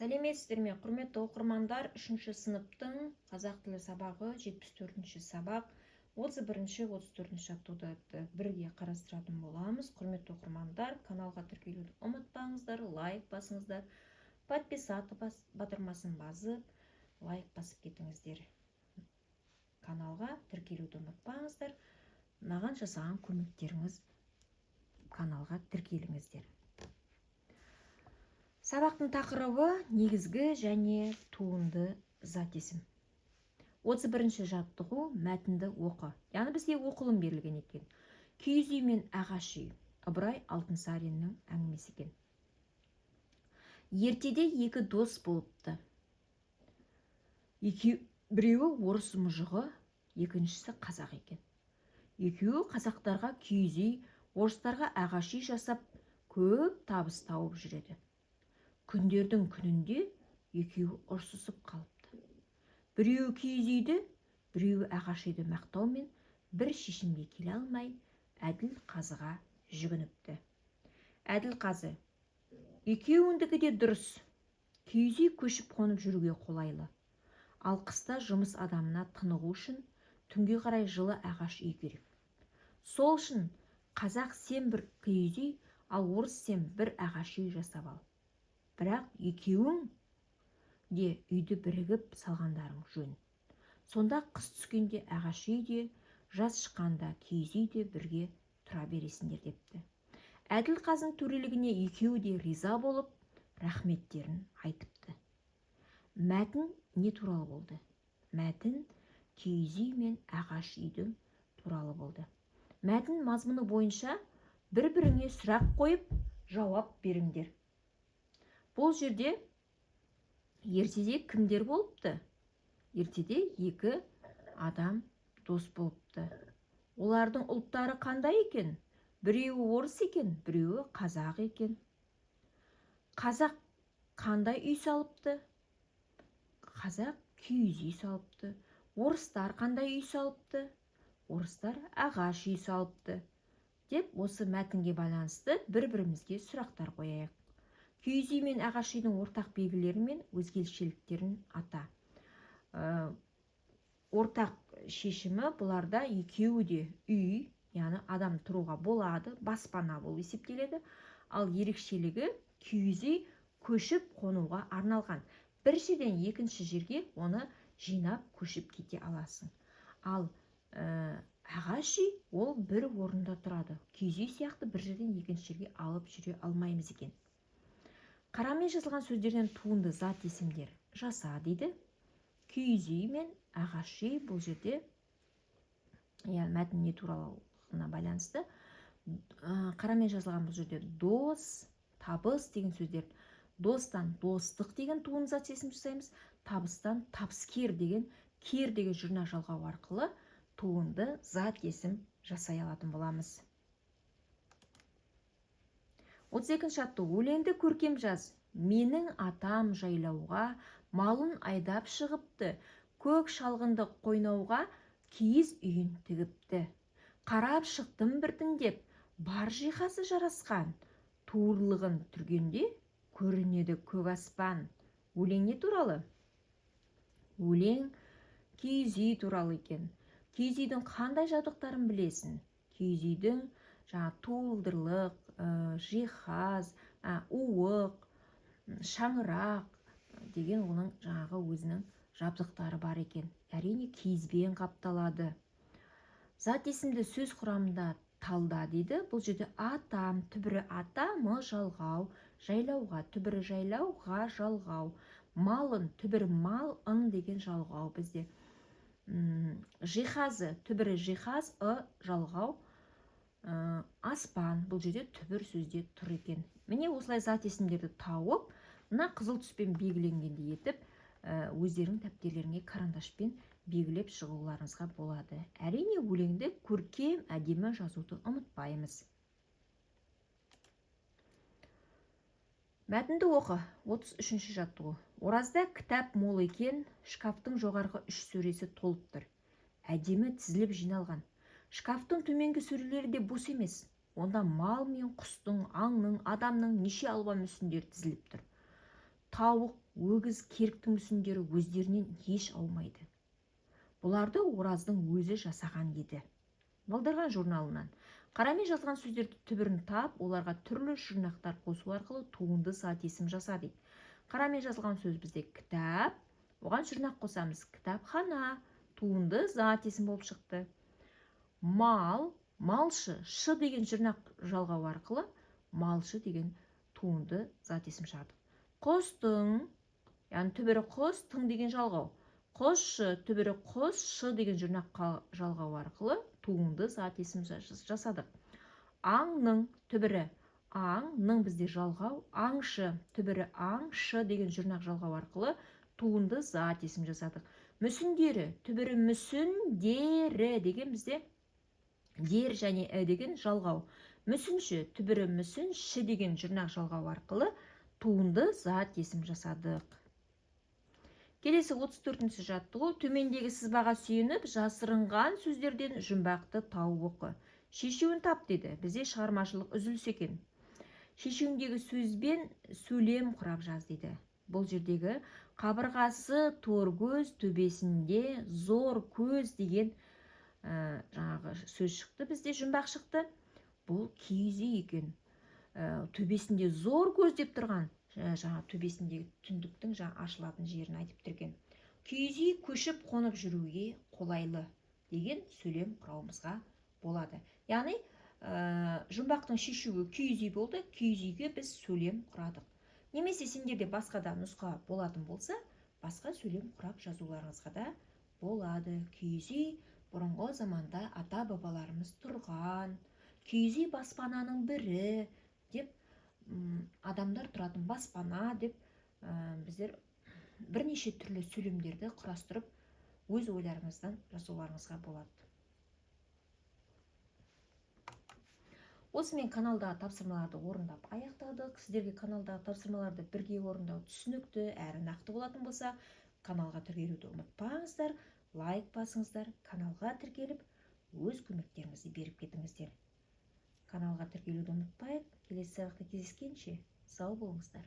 Сәлеметсіздер ме, құрметті оқырмандар, 3-ші сыныптың қазақ тілі сабағы 74-ші сабақ 31-34-ші жаттығуды бірге қарастыратын боламыз. Құрметті оқырмандар, каналға тіркелуді ұмытпаңыздар, лайк басыңыздар, подписаться батырмасын басып, лайк басып кетіңіздер. Каналға тіркелуді ұмытпаңыздар. Маған жасаған көмектеріңіз каналға тіркеліңіздер. Сабақтың тақырыбы негізгі және туынды зат есім. 31-ші жаттығу мәтінді оқы. Яғни бізге оқылым берілген екен. Киіз үй мен ағаш үй. Ыбырай Алтынсариннің әңгімесі екен. Ертеде екі дос болыпты. Біреуі орыс мұжығы, екіншісі қазақ екен. Екеуі қазақтарға киіз үй, орыстарға ағаш үй жасап, көп табыс тауып жүреді. Күндердің күнінде екеуі ұрсысып қалыпты. Біреуі киіз үйді, біреуі ағаш үйді мақтаумен бір шешімге келе алмай, Әділ қазыға жүгініпті. Әділ қазы: екеуіндікі де дұрыс. Киіз үй көшіп қонып жүруге қолайлы. Ал қыста жұмыс адамына тынығу үшін түнге қарай жылы ағаш үй керек. Сол үшін қазақ сен бір киіз үй, ал орыс сен бір ағаш үй жасап ал. Бірақ екеуің де үйді бірігіп салғандарың жөн. Сонда қыс түскенде ағаш үйде, жаз шыққанда киіз үйде бірге тұра бересіңдер депті. Әділ қазының төрелігіне екеуі де риза болып, рахметтерін айтыпты. Мәтін не туралы болды? Мәтін киіз үй мен ағаш үйдің туралы болды. Мәтін мазмұны бойынша бір-біріңе сұрақ қойып, жауап беріңдер. Бұл жерде ертеде кімдер болыпты? Ертеде екі адам дос болыпты. Олардың ұлттары қандай екен? Біреуі орыс екен, біреуі қазақ екен. Қазақ қандай үй салыпты? Қазақ киіз үй салыпты. Орыстар қандай үй салыпты? Орыстар ағаш үй салыпты. Деп осы мәтінге байланысты бір-бірімізге сұрақтар қояйық. Киіз үй мен ағаш үйдің ортақ белгілері мен өзгешеліктерін ата. Ортақ шешімі бұларда екеуі де үй, яғни адам тұруға болады, баспана болып есептеледі. Ал ерекшелігі киіз үй көшіп қонуға арналған. Бір жерден екінші жерге оны жинап көшіп кете аласың. Ал ағаш үй ол бір орында тұрады. Киіз үй сияқты бір жерден екінші жерге алып жүре алмаймыз екен. Қарамен жазылған сөздерден туынды зат есімдер жаса дейді. Киіз үй мен ағаш үй бұл жерде мәтін не туралына байланысты. Қарамен жазылған бұл жерде дос, табыс деген сөздер. Достан достық деген туынды зат есім жасаймыз. Табыстан табыскер деген, кер деген жүрна жалғау арқылы туынды зат есім жасай алатын боламыз. 32-ші жаттығу. Өлеңді көркем жаз. Менің атам жайлауға малын айдап шығыпты. Көк шалғынды қойнауға киіз үйін тігіпті. Қарап шықтым біртіндеп, бар жиһазы жарасқан. Туырлығын түргенде көрінеді көк аспан. Өлең не туралы? Өлең киіз үй туралы екен. Киіз үйдің қандай жабдықтарын білесің? Киіз үйдің туылдырлық, жиһаз, уық, шаңырақ деген оның өзінің жабдықтары бар екен. Әрине киізбен қапталады. Зат есімді сөз құрамында талда дейді. Бұл жерде атам, түбірі ата, мы жалғау, жайлауға, түбірі жайлауға, жалғау, малын, түбірі мал, ын деген жалғау бізде. Жиһазы, түбірі жиһаз, жалғау, аспан, бұл жерде түбір сөзде тұр екен. Міне осылай зат есімдерді тауып, мына қызыл түспен белгіленгенде етіп, өздерің дәптерлеріңе карандашпен белгілеп шығуларыңызға болады. Әрине өлеңді көркем, әдемі жазуды ұмытпаймыз. Мәтінді оқы. 33-ші жаттығу. Оразда кітап мол екен, шкафтың жоғарғы 3 сөресі толып тұр. Әдемі тізіліп жиналған. Шкафтың төменгі сөрелері де бос емес. Онда мал мен құстың, аңның, адамның неше алуан мүсіндер тізіліп тұр. тауық, өгіз, керіктің мүсіндері өздерінен еш аумайды. Бұларды Ораздың өзі жасаған еді. Балдырған журналынан. Қарамен жазған сөздерді түбірін тап, оларға түрлі жұрнақтар қосу арқылы туынды зат есім жаса дейді. Қарамен жазылған сөз бізде кітап, оған жұрнақ қосамыз. Кітапхана, туынды зат есім болып шықты. Мал, малшы, шы деген жұрнақ жалғау арқылы малшы деген туынды зат есім шығардық. Қостың, яғни түбірі қос, тың деген жалғау. Қосшы, түбірі қос, шы деген жұрнақ жалғау арқылы туынды зат есім жасадық. Аңның, түбірі аңның бізде жалғау. Аңшы, түбірі аңшы деген жұрнақ жалғау арқылы туынды зат есім жасадық. Мүсіндері, түбірі мүсіндері деген бізде дер және деген жалғау. Мүсінші, түбірі мүсінші деген жұрнақ жалғау арқылы туынды зат есім жасадық. Келесі 34-ші жаттығу. Төмендегі сызбаға сүйеніп, жасырынған сөздерден жұмбақты тауып оқы. Шешуін тап деді. Бізде шығармашылық үзіліс екен. Шешуіндегі сөзбен сөйлем құрап жаз дейді. Бұл жердегі қабырғасы торкөз, төбесінде зор көз деген жаңағы сөз шықты. Бізде жұмбақ шықты. Бұл киіз үй екен. Төбесінде зор көз деп тұрған жаңа төбесіндегі түндіктің ашылатын жерін айтып тұрген. Киіз үй көшіп қонып жүруге қолайлы деген сөйлем құрауымызға болады. Яғни жұмбақтың шешуі киіз үй болды. Киіз үйге біз сөйлем құрадық. Немесе сендерде басқа да нұсқа болатын болса, басқа сөйлем құрап жазуларыңызға да болады. Киіз үй бұрынғы заманда ата-бабаларымыз тұрған, киіз үй баспананың бірі деп, адамдар тұратын баспана деп, біздер бірнеше түрлі сөйлемдерді құрастырып, өз ойларыңыздан жазуларыңызға болады. Осымен каналдағы тапсырмаларды орындап аяқтадық. Сіздерге каналдағы тапсырмаларды бірге орындау түсінікті әрі нақты болатын болса, каналға тіркелуді ұмытпаңыздар, лайк басыңыздар, каналға тіркеліп, өз көмектеріңізді беріп кетіңіздер. Каналға тіркелуді ұмытпайық. Келесі сабақта кездескенше сау болыңыздар.